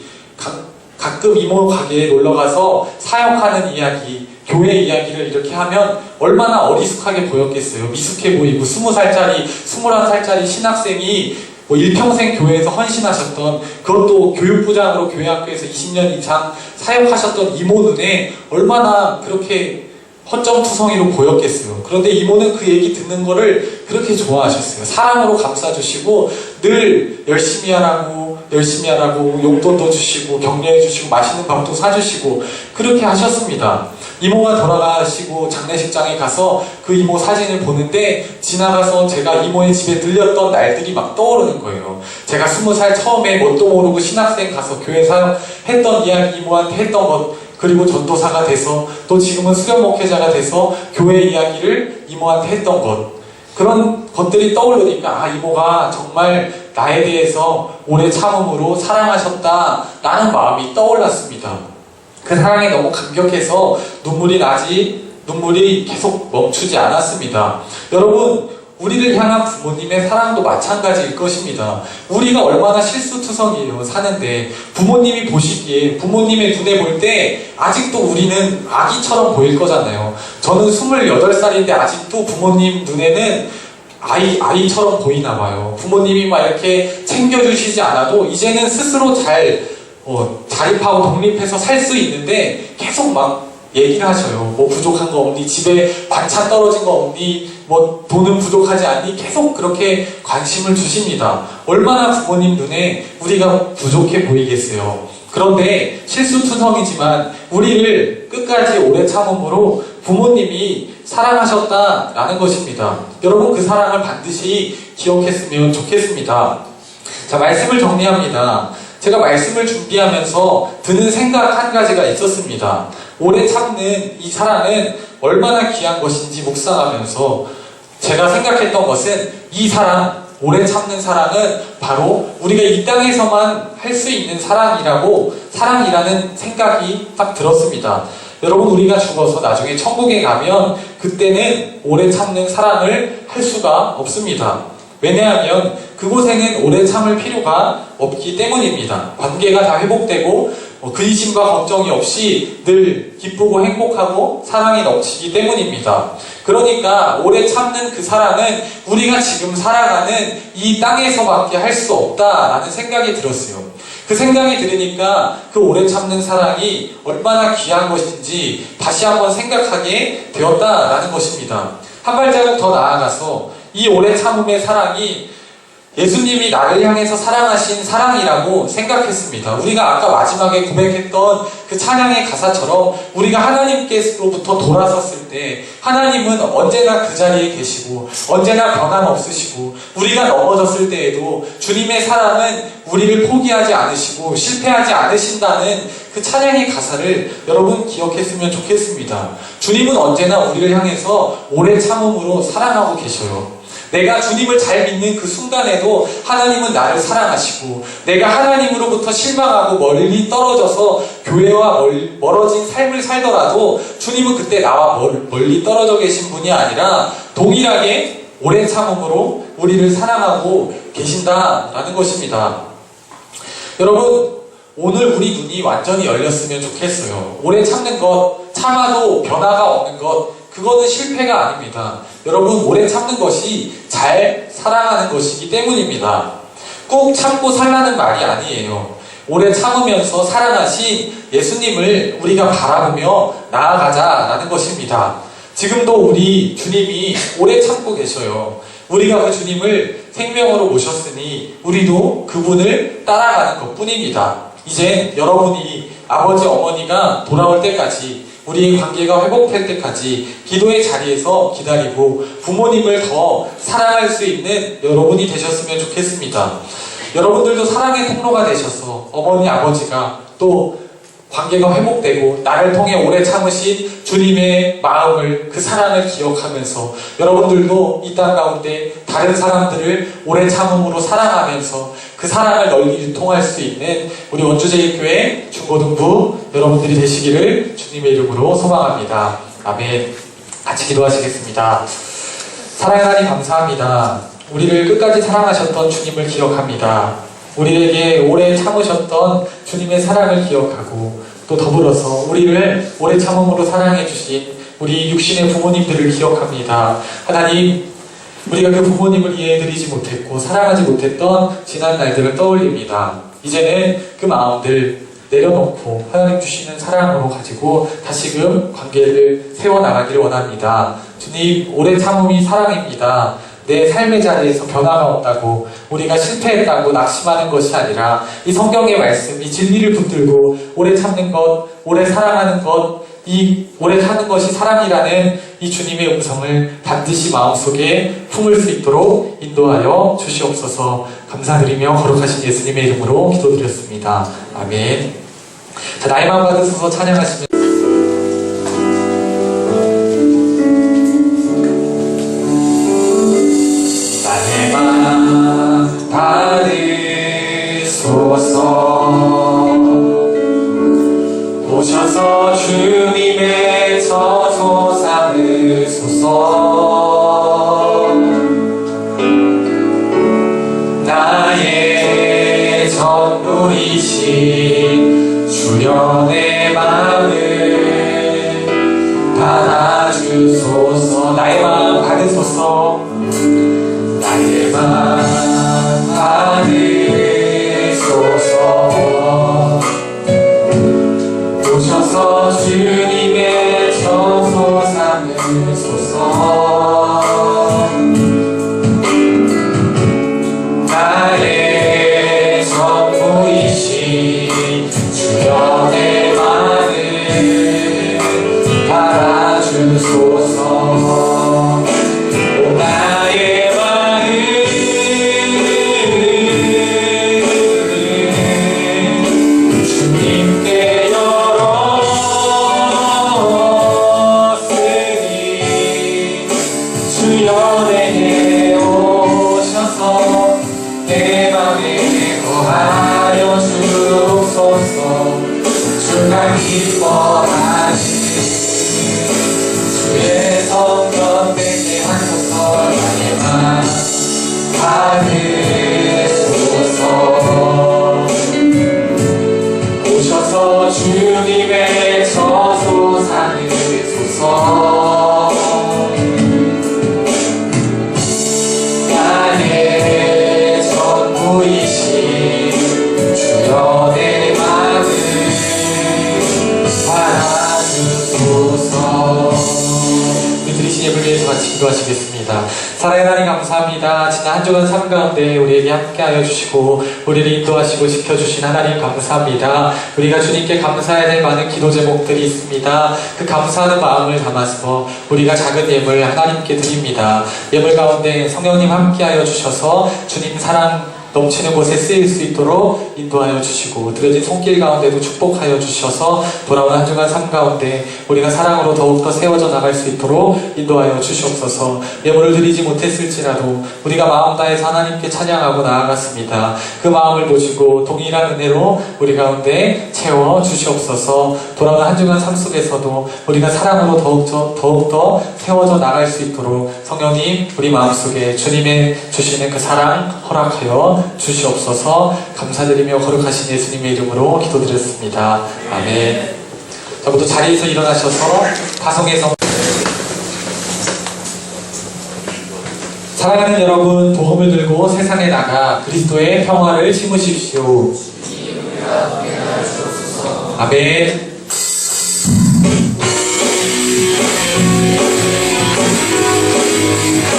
가끔 이모 가게에 놀러가서 사역하는 이야기, 교회 이야기를 이렇게 하면 얼마나 어리숙하게 보였겠어요. 미숙해 보이고 20살짜리, 21살짜리 신학생이 일평생 교회에서 헌신하셨던, 그것도 교육부장으로 교회 학교에서 20년 이상 사역하셨던 이모 눈에 얼마나 그렇게 허점투성이로 보였겠어요. 그런데 이모는 그 얘기 듣는 거를 그렇게 좋아하셨어요. 사랑으로 감싸주시고 늘 열심히 하라고 용돈도 주시고 격려해 주시고 맛있는 밥도 사주시고 그렇게 하셨습니다. 이모가 돌아가시고 장례식장에 가서 그 이모 사진을 보는데 지나가서 제가 이모의 집에 들렸던 날들이 막 떠오르는 거예요. 제가 20살 처음에 뭣도 모르고 신학생 가서 교회 사역했던 이야기 이모한테 했던 것, 그리고 전도사가 돼서 또 지금은 수련 목회자가 돼서 교회 이야기를 이모한테 했던 것, 그런 것들이 떠오르니까 이모가 정말 나에 대해서 오래 참음으로 사랑하셨다라는 마음이 떠올랐습니다. 그 사랑에 너무 감격해서 눈물이 계속 멈추지 않았습니다. 여러분, 우리를 향한 부모님의 사랑도 마찬가지일 것입니다. 우리가 얼마나 실수투성이에요, 사는데. 부모님이 보시기에, 부모님의 눈에 볼 때 아직도 우리는 아기처럼 보일 거잖아요. 저는 28살인데 아직도 부모님 눈에는 아이처럼 보이나 봐요. 부모님이 막 이렇게 챙겨주시지 않아도 이제는 스스로 자립하고 독립해서 살 수 있는데 계속 막 얘기를 하셔요. 부족한 거 없니? 집에 반찬 떨어진 거 없니? 돈은 부족하지 않니? 계속 그렇게 관심을 주십니다. 얼마나 부모님 눈에 우리가 부족해 보이겠어요. 그런데 실수투성이지만 우리를 끝까지 오래 참음으로 부모님이 사랑하셨다라는 것입니다. 여러분, 그 사랑을 반드시 기억했으면 좋겠습니다. 자, 말씀을 정리합니다. 제가 말씀을 준비하면서 드는 생각 한 가지가 있었습니다. 오래 참는 이 사랑은 얼마나 귀한 것인지 묵상하면서 제가 생각했던 것은 이 사랑, 오래 참는 사랑은 바로 우리가 이 땅에서만 할 수 있는 사랑이라는 생각이 딱 들었습니다. 여러분, 우리가 죽어서 나중에 천국에 가면 그때는 오래 참는 사랑을 할 수가 없습니다. 왜냐하면 그곳에는 오래 참을 필요가 없기 때문입니다. 관계가 다 회복되고 근심과 걱정이 없이 늘 기쁘고 행복하고 사랑이 넘치기 때문입니다. 그러니까 오래 참는 그 사랑은 우리가 지금 살아가는 이 땅에서밖에 할 수 없다라는 생각이 들었어요. 그 생각이 들으니까 그 오래 참는 사랑이 얼마나 귀한 것인지 다시 한번 생각하게 되었다라는 것입니다. 한 발자국 더 나아가서 이 오래 참음의 사랑이 예수님이 나를 향해서 사랑하신 사랑이라고 생각했습니다. 우리가 아까 마지막에 고백했던 그 찬양의 가사처럼 우리가 하나님께로부터 돌아섰을 때 하나님은 언제나 그 자리에 계시고 언제나 변함없으시고 우리가 넘어졌을 때에도 주님의 사랑은 우리를 포기하지 않으시고 실패하지 않으신다는 그 찬양의 가사를 여러분 기억했으면 좋겠습니다. 주님은 언제나 우리를 향해서 오래 참음으로 사랑하고 계셔요. 내가 주님을 잘 믿는 그 순간에도 하나님은 나를 사랑하시고 내가 하나님으로부터 실망하고 멀리 떨어져서 교회와 멀어진 삶을 살더라도 주님은 그때 나와 멀리 떨어져 계신 분이 아니라 동일하게 오래 참음으로 우리를 사랑하고 계신다라는 것입니다. 여러분, 오늘 우리 눈이 완전히 열렸으면 좋겠어요. 오래 참는 것, 참아도 변화가 없는 것, 그거는 실패가 아닙니다. 여러분, 오래 참는 것이 잘 사랑하는 것이기 때문입니다. 꼭 참고 살라는 말이 아니에요. 오래 참으면서 사랑하신 예수님을 우리가 바라보며 나아가자라는 것입니다. 지금도 우리 주님이 오래 참고 계셔요. 우리가 그 주님을 생명으로 모셨으니 우리도 그분을 따라가는 것뿐입니다. 이제 여러분이 아버지, 어머니가 돌아올 때까지 우리의 관계가 회복될 때까지 기도의 자리에서 기다리고 부모님을 더 사랑할 수 있는 여러분이 되셨으면 좋겠습니다. 여러분들도 사랑의 통로가 되셔서 어머니, 아버지가 또 관계가 회복되고 나를 통해 오래 참으신 주님의 마음을, 그 사랑을 기억하면서 여러분들도 이 땅 가운데 다른 사람들을 오래 참음으로 사랑하면서 그 사랑을 널리 유통할 수 있는 우리 원주제일교회 중고등부 여러분들이 되시기를 주님의 이름으로 소망합니다. 아멘. 같이 기도하시겠습니다. 사랑의 하나님, 감사합니다. 우리를 끝까지 사랑하셨던 주님을 기억합니다. 우리에게 오래 참으셨던 주님의 사랑을 기억하고 또 더불어서 우리를 오래 참음으로 사랑해 주신 우리 육신의 부모님들을 기억합니다. 하나님, 우리가 그 부모님을 이해해드리지 못했고 사랑하지 못했던 지난 날들을 떠올립니다. 이제는 그 마음들 내려놓고 하나님 주시는 사랑으로 가지고 다시금 관계를 세워나가기를 원합니다. 주님, 오래 참음이 사랑입니다. 내 삶의 자리에서 변화가 없다고, 우리가 실패했다고 낙심하는 것이 아니라 이 성경의 말씀, 이 진리를 붙들고 오래 참는 것, 오래 사랑하는 것, 이 오래 사는 것이 사랑이라는 이 주님의 음성을 반드시 마음속에 품을 수 있도록 인도하여 주시옵소서. 감사드리며 거룩하신 예수님의 이름으로 기도드렸습니다. 아멘. 자, 나이만 받으셔서 찬양하시면 나이만 받으소서. 오셔서 주님의 저소 삼으소서. 나의 전부이신 주연의 마음을 받아주소서. 나의 마음 받으소서. 나의 마음 받으소서. 오셔서 주님의 저소 삼으소서. 나의 전부이신 주연의 마음을 받아주소서. 나의 마음을 주여 내게 오셔서 내 맘에 거하여 주옵소서. 주가 기뻐하시니 주의 성전 뵙게 하소서. 나에만 받으소서. 오셔서 주님의 저소 삼으소서. 나의 전부이신 주여 내 마음을 받아주소서. 우리 드리신 예물 위해서 같이 기도하시겠습니다. 사랑의 하나님 감사합니다. 지난 한 주간 삶 가운데 우리에게 함께하여 주시고 우리를 인도하시고 지켜주신 하나님 감사합니다. 우리가 주님께 감사해야 될 많은 기도 제목들이 있습니다. 그 감사하는 마음을 담아서 우리가 작은 예물 하나님께 드립니다. 예물 가운데 성령님 함께하여 주셔서 주님 사랑 넘치는 곳에 쓰일 수 있도록 인도하여 주시고 드려진 손길 가운데도 축복하여 주셔서 돌아온 한 주간 삶 가운데 우리가 사랑으로 더욱더 세워져 나갈 수 있도록 인도하여 주시옵소서. 예물을 드리지 못했을지라도 우리가 마음 다해서 하나님께 찬양하고 나아갔습니다. 그 마음을 보시고 동일한 은혜로 우리 가운데 채워 주시옵소서. 돌아온 한 주간 삶 속에서도 우리가 사랑으로 더욱더 세워져 나갈 수 있도록 성령님 우리 마음속에 주님의 주시는 그 사랑 허락하여 주시옵소서. 감사드리며 거룩하신 예수님의 이름으로 기도드렸습니다. 아멘. 저부터 자리에서 일어나셔서 파송에서 사랑하는 여러분, 복음을 들고 세상에 나가 그리스도의 평화를 심으십시오. 아멘.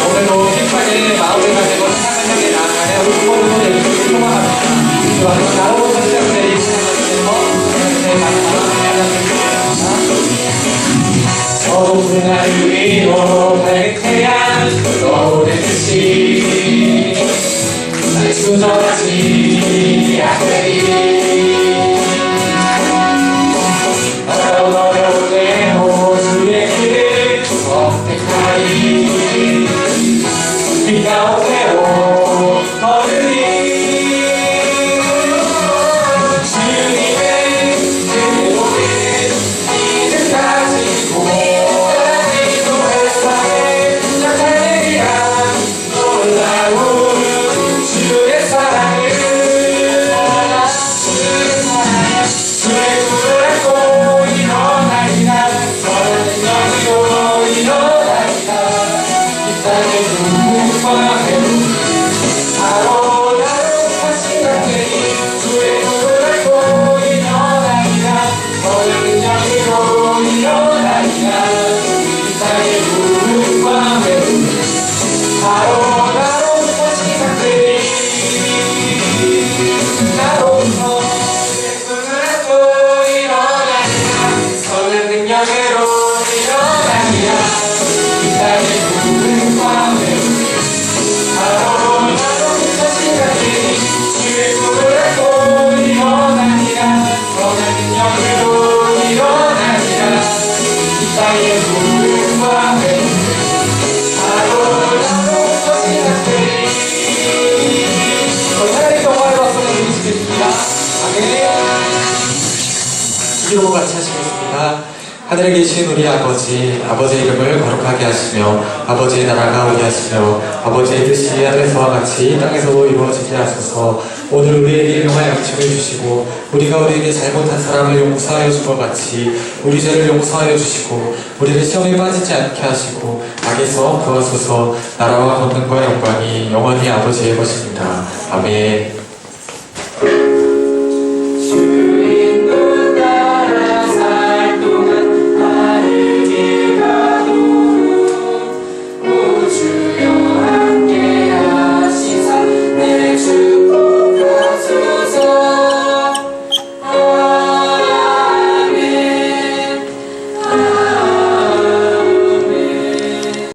오늘도 힘차게 마음을 가지고 세상을 향해 나아가는 우리 부모님을 여기서 소망합니다. 또한 나로부터 시작된 이 세상에서 하나님의 말씀을 저 높은 하늘 위로 밝은 태양 떠오르듯이 날 주저하지 않으리. 어려운 내 호주의 길을 선택하리. 비 가운데로 걸으리. 주님의 그로는 믿음 가지고 하늘도 햇살에 나타내리라. 놀라운 주의 사랑을 주의 꿈을 안고 일어나리라. 선한 능력으로 일어나리라. 이 땅의 누구와 배우 바로 나로 다시 강되니 주의 꿈을 안고 일어나리라. 선한 능력으로 일어나리라. 이 땅의 누구와 배우 바로 나로 다시 강되니 나로부터 주의 꿈을 안고 일어나리라. 선한 능력으로 일어나리라. 이 땅의 누구와 배우 바로 나로 다시 강되니 주의 꿈을 안고 일어나리라. 선한 능력으로 일어나리라. 이 땅의 누구와 배우 바로 나로 다시 강되니. 하나님 영광의 박수를 드리시겠습니다. 아멘. 기도 같이 하시겠습니다. 하늘에 계신 우리 아버지, 아버지의 이름을 거룩하게 하시며 아버지의 나라가 오게 하시며 아버지의 뜻이 하늘에서와 같이 땅에서도 이루어지게 하소서. 오늘 우리에게 일용할 양식을 주시고 우리가 우리에게 잘못한 사람을 용서하여 준 것 같이 우리 죄를 용서하여 주시고 우리를 시험에 빠지지 않게 하시고 악에서 구하소서. 나라와 권능과 영광이 영원히 아버지의 것입니다. 아멘.